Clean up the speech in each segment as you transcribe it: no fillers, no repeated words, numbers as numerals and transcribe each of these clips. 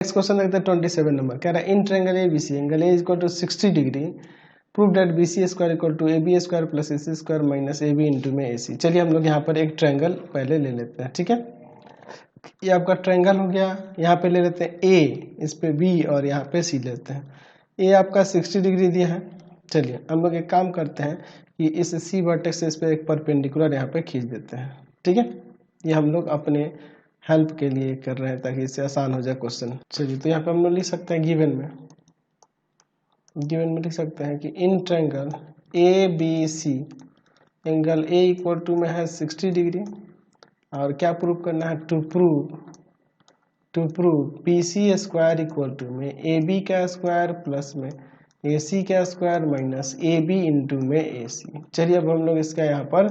Next question देखते हैं 27 number. कह रहा है in triangle ABC angle A equal to 60 डिग्री, prove that BC square equal to AB square plus AC square minus AB into में AC। चलिए हम लोग यहाँ पर एक ट्रायंगल पहले ले लेते हैं, ठीक है। ये आपका ट्रायंगल हो गया, यहाँ पे ले लेते हैं A, इस पे B और यहाँ पे C लेते हैं। A आपका 60 डिग्री दिया है। चलिए हम लोग एक काम करते हैं कि इस C वर्टेक्स से इस पे एक परपेंडिकुलर यहाँ पे खींच देते हैं, ठीक है। ये हम लोग अपने हेल्प के लिए कर रहे हैं ताकि इससे आसान हो जाए क्वेश्चन। चलिए तो यहाँ पे हम लोग लिख सकते हैं गिवन में लिख सकते हैं कि in triangle ABC angle A equal to में है 60 डिग्री, और क्या प्रूव करना है, to prove BC square equal to में AB का स्क्वायर प्लस में AC का स्क्वायर माइनस AB इंटू में AC। चलिए अब हम लोग इसका यहाँ पर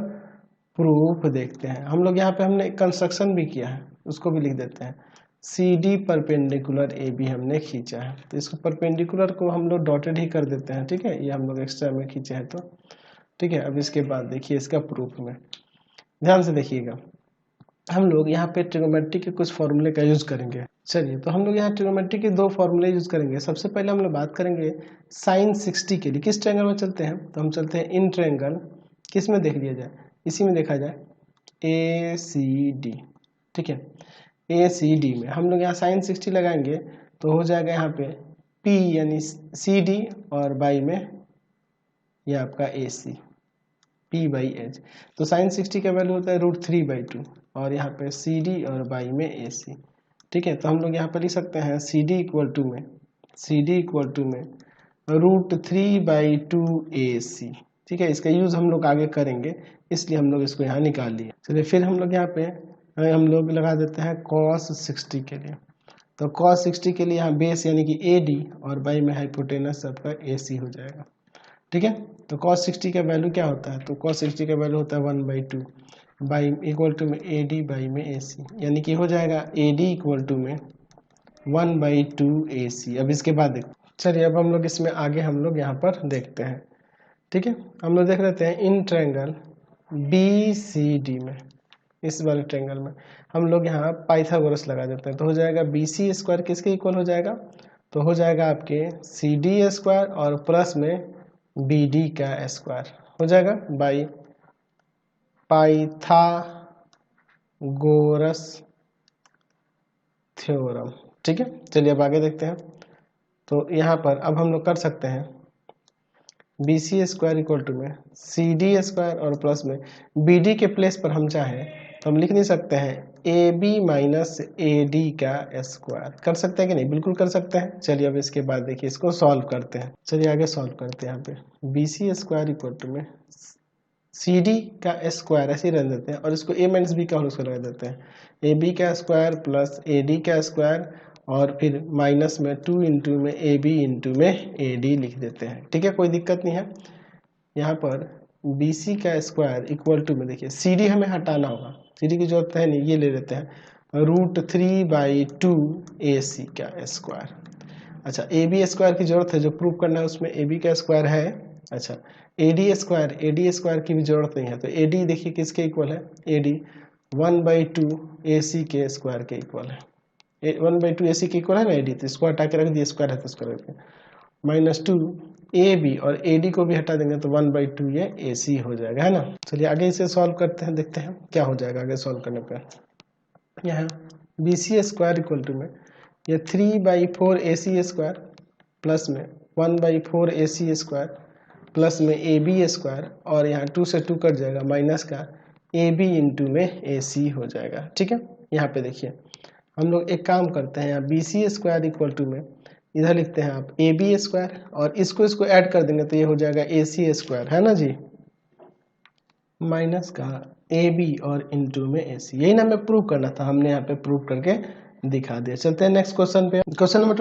प्रूफ देखते हैं। हम लोग यहाँ पे हमने कंस्ट्रक्शन भी किया है, उसको भी लिख देते हैं। CD परपेंडिकुलर AB हमने खींचा है, तो इसको परपेंडिकुलर को हम लोग डॉटेड ही कर देते हैं, ठीक है। ये हम लोग एक्स्ट्रा में खींचे हैं तो ठीक है। अब इसके बाद देखिए इसका प्रूफ में ध्यान से देखिएगा, हम लोग यहाँ पे ट्रिग्नोमेट्री के कुछ फॉर्मूले का यूज करेंगे। चलिए तो हम लोग यहाँ ट्रिग्नोमेट्री के दो फॉर्मूले यूज करेंगे। सबसे पहले हम लोग बात करेंगे साइन 60 के लिए। किस ट्रायंगल में चलते हैं, तो हम चलते हैं इन ट्रायंगल, किस में देख लिया जाए, इसी में देखा जाए ACD, ठीक है। ACD में हम लोग यहाँ साइन 60 लगाएंगे तो हो जाएगा यहाँ पे P यानी CD और बाई में ये आपका AC, P/H। तो साइन 60 का वैल्यू होता है √3/2 और यहाँ पे CD और बाई में AC, ठीक है। तो हम लोग यहाँ पर लिख सकते हैं CD इक्वल टू में √3/2 AC, ठीक है। इसका यूज हम लोग आगे करेंगे, इसलिए हम लोग इसको यहाँ निकाल लिए। चलिए फिर हम लोग यहाँ पे हम लोग लगा देते हैं cos 60 के लिए। तो cos 60 के लिए यहाँ बेस यानी कि AD और बाई में हाइपोटेनस आपका AC हो जाएगा, ठीक है। तो cos 60 का वैल्यू क्या होता है, तो cos 60 का वैल्यू होता है 1/2 बाई इक्वल टू में AD बाई में AC, यानी कि हो जाएगा AD इक्वल टू में 1/2 AC। अब इसके बाद देखो, चलिए अब हम लोग इसमें आगे हम लोग यहाँ पर देखते हैं, ठीक है। हम लोग देख लेते हैं इन ट्रायंगल BCD में, इस वाले ट्रायंगल में हम लोग यहाँ पाइथागोरस लगा देते हैं। तो हो जाएगा BC स्क्वायर किसके इक्वल हो जाएगा, तो हो जाएगा आपके CD स्क्वायर और प्लस में BD का स्क्वायर हो जाएगा बाई पाइथागोरस थ्योरम, ठीक है। चलिए अब आगे देखते हैं। तो यहाँ पर अब हम लोग कर सकते हैं BC स्क्वायर इक्वल टू में CD स्क्वायर और प्लस में BD के प्लेस पर हम चाहें तो हम लिख नहीं सकते हैं AB माइनस AD का स्क्वायर। कर सकते हैं कि नहीं, बिल्कुल कर सकते हैं। चलिए अब इसके बाद देखिए इसको सॉल्व करते हैं। चलिए आगे सॉल्व करते हैं। यहाँ पे BC स्क्वायर इक्वल टू में CD का स्क्वायर ऐसे ही रख देते हैं और इसको A माइनस B का होल स्क्वायर रख देते हैं। AB का स्क्वायर प्लस AD का स्क्वायर और फिर माइनस में 2 इंटू में AB इंटू में AD लिख देते हैं, ठीक है। कोई दिक्कत नहीं है। यहाँ पर BC का स्क्वायर इक्वल टू में देखिए CD हमें हटाना होगा, CD की जरूरत है नहीं, ये ले लेते हैं √3/2 AC का स्क्वायर। अच्छा AB स्क्वायर की जरूरत है, जो प्रूव करना है उसमें AB का स्क्वायर है। अच्छा AD स्क्वायर की भी जरूरत नहीं है, तो AD देखिए किसके इक्वल है, AD 1/2 AC के स्क्वायर के इक्वल है। 1/2 AC के इक्वल है ना AD, तो इसको हटा के रख दिए, स्क्वायर है तो इसको रख दिए -2 AB और AD को भी हटा देंगे तो 1/2 ये AC हो जाएगा, है ना। चलिए आगे इसे सॉल्व करते हैं, देखते हैं क्या हो जाएगा आगे सॉल्व करने पर। यहाँ BC स्क्वायर इक्वल टू में ये 3/4 AC स्क्वायर प्लस में 1/4 AC स्क्वायर प्लस में AB स्क्वायर और यहाँ 2 से 2 कट जाएगा माइनस का AB इंटू में AC हो जाएगा, ठीक है। यहाँ पे देखिए हम लोग एक काम करते हैं, यहाँ BC स्क्वायर इक्वल टू में इधर लिखते हैं आप AB स्क्वायर और इसको ऐड कर देंगे तो ये हो जाएगा AC स्क्वायर, है ना जी, माइनस का AB और इंटू में AC। यही ना हमें प्रूव करना था, हमने यहाँ पे प्रूव करके दिखा दिया। चलते हैं नेक्स्ट क्वेश्चन पे। Question number